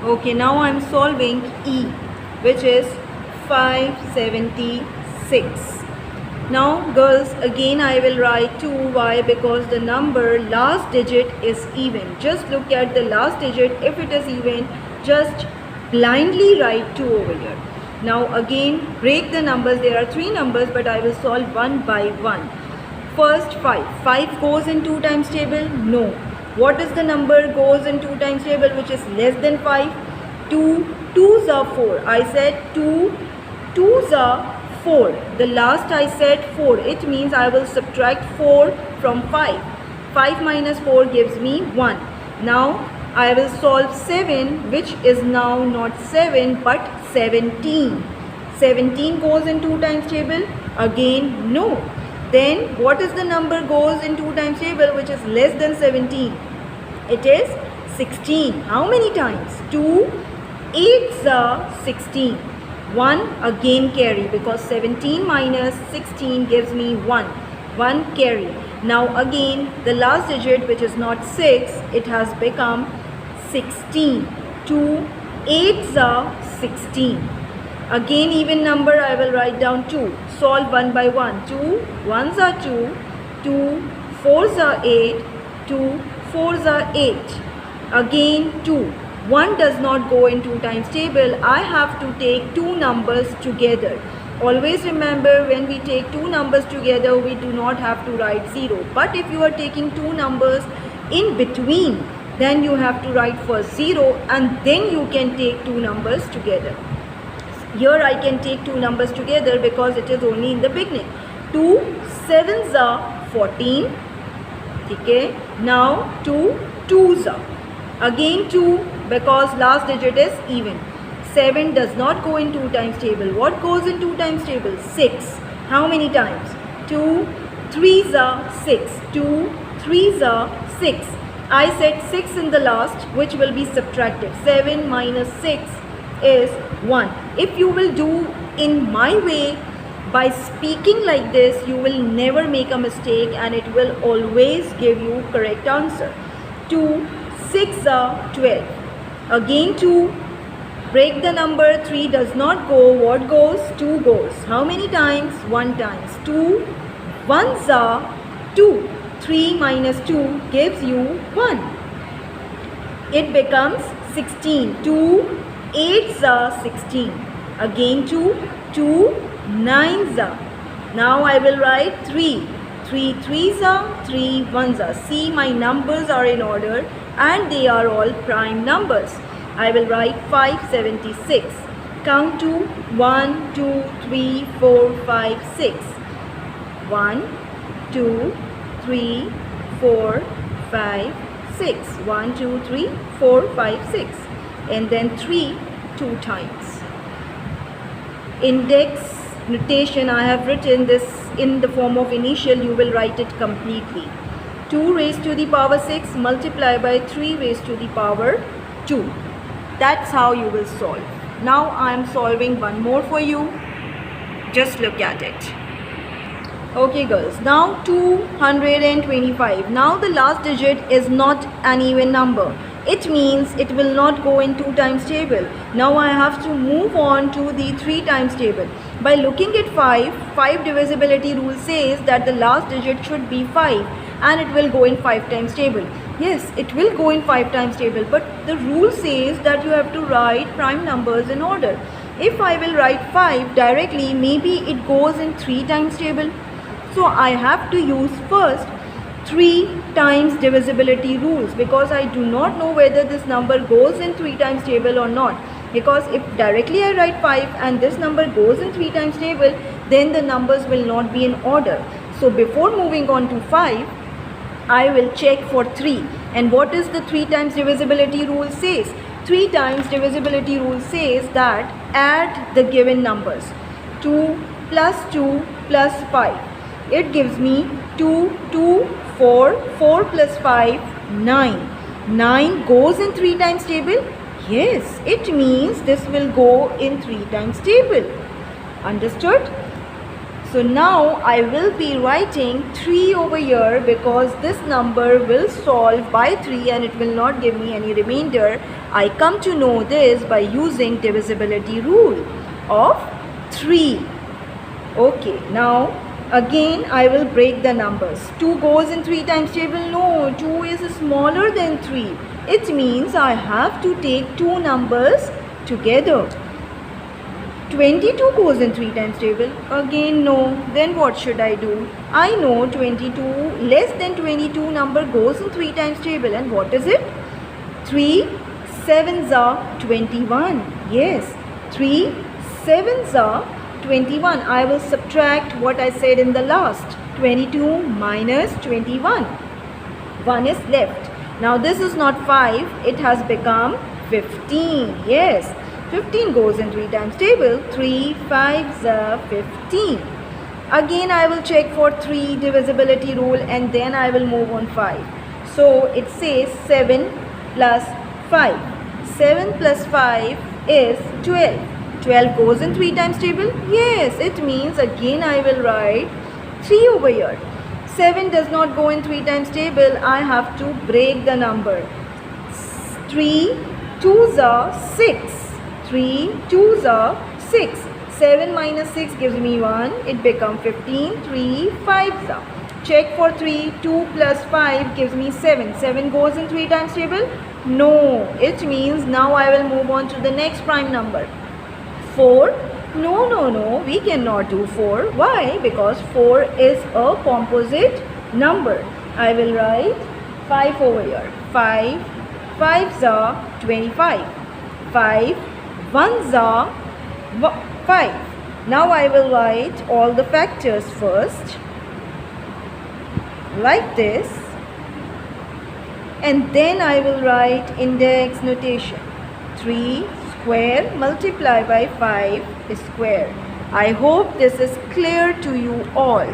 Okay, now I am solving E, which is 576. Now girls, again I will write 2. Why? Because the number last digit is even. Just look at the last digit. If it is even, just blindly write 2 over here. Now again break the numbers. There are 3 numbers, but I will solve one by one. First 5. 5 goes in 2 times table? No. What is the number goes in 2 times table which is less than 5? 2. 2s are 4. I said 2. 2s are 4. The last I said 4. It means I will subtract 4 from 5. 5 minus 4 gives me 1. Now I will solve 7, which is now not 7 but 17. 17 goes in 2 times table? Again no. Then what is the number goes in 2 times table which is less than 17? It is 16. How many times? 2. 8s are 16. 1 again carry, because 17 minus 16 gives me 1. 1 carry. Now again the last digit, which is not 6, it has become 16. 2 8s are 16. Again even number, I will write down 2. Solve one by one. 2 1s are 2. 2 4s are 8. 2 4s are 8. Again 2. 1 does not go in 2 times table. I have to take 2 numbers together. Always remember, when we take 2 numbers together, we do not have to write 0. But if you are taking 2 numbers in between, then you have to write first 0 and then you can take 2 numbers together. Here I can take 2 numbers together because it is only in the beginning. 2 7s are 14. Okay. Now 2 2s are. Again 2, because last digit is even. 7 does not go in 2 times table. What goes in 2 times table? 6. How many times? 2 3s are 6. 2 3s are 6. I said 6 in the last, which will be subtracted. 7 minus 6 is 1. If you will do in my way, by speaking like this, you will never make a mistake and it will always give you correct answer. 2 6 are 12. Again 2. Break the number. 3 does not go. What goes? 2 goes. How many times? 1 times. 2 1s are 2. 3 minus 2 gives you 1. It becomes 16. 2 8s are 16. Again 2. 2 9s are. Now I will write 3. 3 3s are. 3 1s are. See, my numbers are in order and they are all prime numbers. I will write 576. Count to 1 2 3 4 5 6. 1 2 3 4 5 6. 1 2 3 4 5 6. And then 3 2 times. Index notation, I have written this in the form of initial. You will write it completely. 2 raised to the power 6 multiplied by 3 raised to the power 2. That's how you will solve. Now I am solving one more for you. Just look at it. Okay girls, now 225. Now the last digit is not an even number. It means it will not go in 2 times table. Now I have to move on to the 3 times table. By looking at 5 divisibility rule says that the last digit should be 5 and it will go in 5 times table. Yes, it will go in 5 times table, but the rule says that you have to write prime numbers in order. If I will write 5 directly, maybe it goes in 3 times table. So I have to use first 3 times divisibility rules, because I do not know whether this number goes in 3 times table or not. Because if directly I write 5 and this number goes in 3 times table, then the numbers will not be in order. So before moving on to 5, I will check for 3. And what is the 3 times divisibility rule says? 3 times divisibility rule says that add the given numbers. 2 plus 2 plus 5. It gives me 2, 2, 4, 4 plus 5, 9. 9 goes in 3 times table? Yes, it means this will go in 3 times table. Understood? So now I will be writing 3 over here because this number will solve by 3 and it will not give me any remainder. I come to know this by using divisibility rule of 3. Okay, now again I will break the numbers. 2 goes in 3 times table. No, 2 is smaller than 3. It means I have to take 2 numbers together. 22 goes in 3 times table. Again no. Then what should I do? I know 22 less than 22 number goes in 3 times table. And what is it? 3 sevens are 21. Yes, 3 sevens are 21. I will subtract what I said in the last. 22 minus 21. 1 is left. Now this is not 5. It has become 15. Yes. 15 goes in 3 times table. 3 5s are 15. Again I will check for 3 divisibility rule and then I will move on 5. So it says 7 plus 5. 7 plus 5 is 12. 12 goes in 3 times table. Yes, it means again I will write 3 over here. 7 does not go in 3 times table. I have to break the number. 3 2s are 6. 3 2s are 6. 7 minus 6 gives me 1. It becomes 15. 3 5s are. Check for 3. 2 plus 5 gives me 7. 7 goes in 3 times table? No. It means now I will move on to the next prime number. 4. No. We cannot do 4. Why? Because 4 is a composite number. I will write 5 over here. 5 5s are 25. 5 1s are 5. Now I will write all the factors first, like this, and then I will write index notation. 3 square multiplied by 5 is square. I hope this is clear to you all.